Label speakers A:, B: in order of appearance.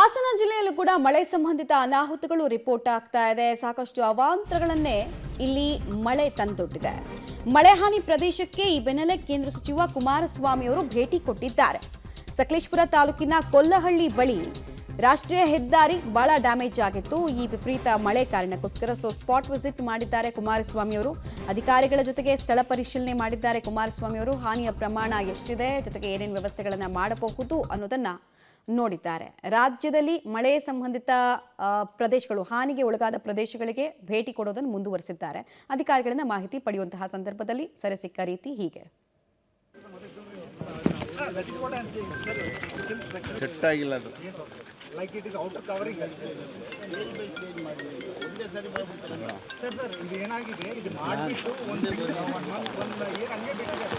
A: ಹಾಸನ ಜಿಲ್ಲೆಯಲ್ಲೂ ಕೂಡ ಮಳೆ ಸಂಬಂಧಿತ ಅನಾಹುತಗಳು ರಿಪೋರ್ಟ್ ಆಗ್ತಾ ಇದೆ. ಸಾಕಷ್ಟು ಅವಾಂತರಗಳನ್ನೇ ಇಲ್ಲಿ ಮಳೆ ತಂದೊಡ್ಡಿದೆ. ಮಳೆ ಹಾನಿ ಪ್ರದೇಶಕ್ಕೆ ಈ ಬೆನ್ನಲ್ಲೇ ಕೇಂದ್ರ ಸಚಿವ ಕುಮಾರಸ್ವಾಮಿ ಅವರು ಭೇಟಿ ಕೊಟ್ಟಿದ್ದಾರೆ. ಸಕಲೇಶಪುರ ತಾಲೂಕಿನ ಕೊಲ್ಲಹಳ್ಳಿ ಬಳಿ ರಾಷ್ಟ್ರೀಯ ಹೆದ್ದಾರಿ ಬಹಳ ಡ್ಯಾಮೇಜ್ ಆಗಿತ್ತು. ಈ ವಿಪರೀತ ಮಳೆ ಕಾರಣಕ್ಕೋಸ್ಕರ ಸ್ಪಾಟ್ ವಿಸಿಟ್ ಮಾಡಿದ್ದಾರೆ ಕುಮಾರಸ್ವಾಮಿ ಅವರು. ಅಧಿಕಾರಿಗಳ ಜೊತೆಗೆ ಸ್ಥಳ ಪರಿಶೀಲನೆ ಮಾಡಿದ್ದಾರೆ ಕುಮಾರಸ್ವಾಮಿ ಅವರು. ಹಾನಿಯ ಪ್ರಮಾಣ ಎಷ್ಟಿದೆ, ಜೊತೆಗೆ ಏನೇನು ವ್ಯವಸ್ಥೆಗಳನ್ನು ಮಾಡಬಹುದು ಅನ್ನೋದನ್ನ ನೋಡಿದ್ದಾರೆ. ರಾಜ್ಯದಲ್ಲಿ ಮಳೆ ಸಂಬಂಧಿತ ಪ್ರದೇಶಗಳು, ಹಾನಿಗೆ ಒಳಗಾದ ಪ್ರದೇಶಗಳಿಗೆ ಭೇಟಿ ಕೊಡೋದನ್ನು ಮುಂದುವರಿಸಿದ್ದಾರೆ. ಅಧಿಕಾರಿಗಳಿಂದ ಮಾಹಿತಿ ಪಡೆಯುವಂತಹ ಸಂದರ್ಭದಲ್ಲಿ ಸೆರೆ ಸಿಕ್ಕ ರೀತಿ ಹೀಗೆ.
B: Like it is outer covering. Sir, ಇದು ಏನಾಗಿದೆ, ಇದು ಮಾಡಿಬಿಟ್ಟು ಒಂದು year ಹಂಗೆ ಬಿಟ್ಟಿದ್ದಾರೆ.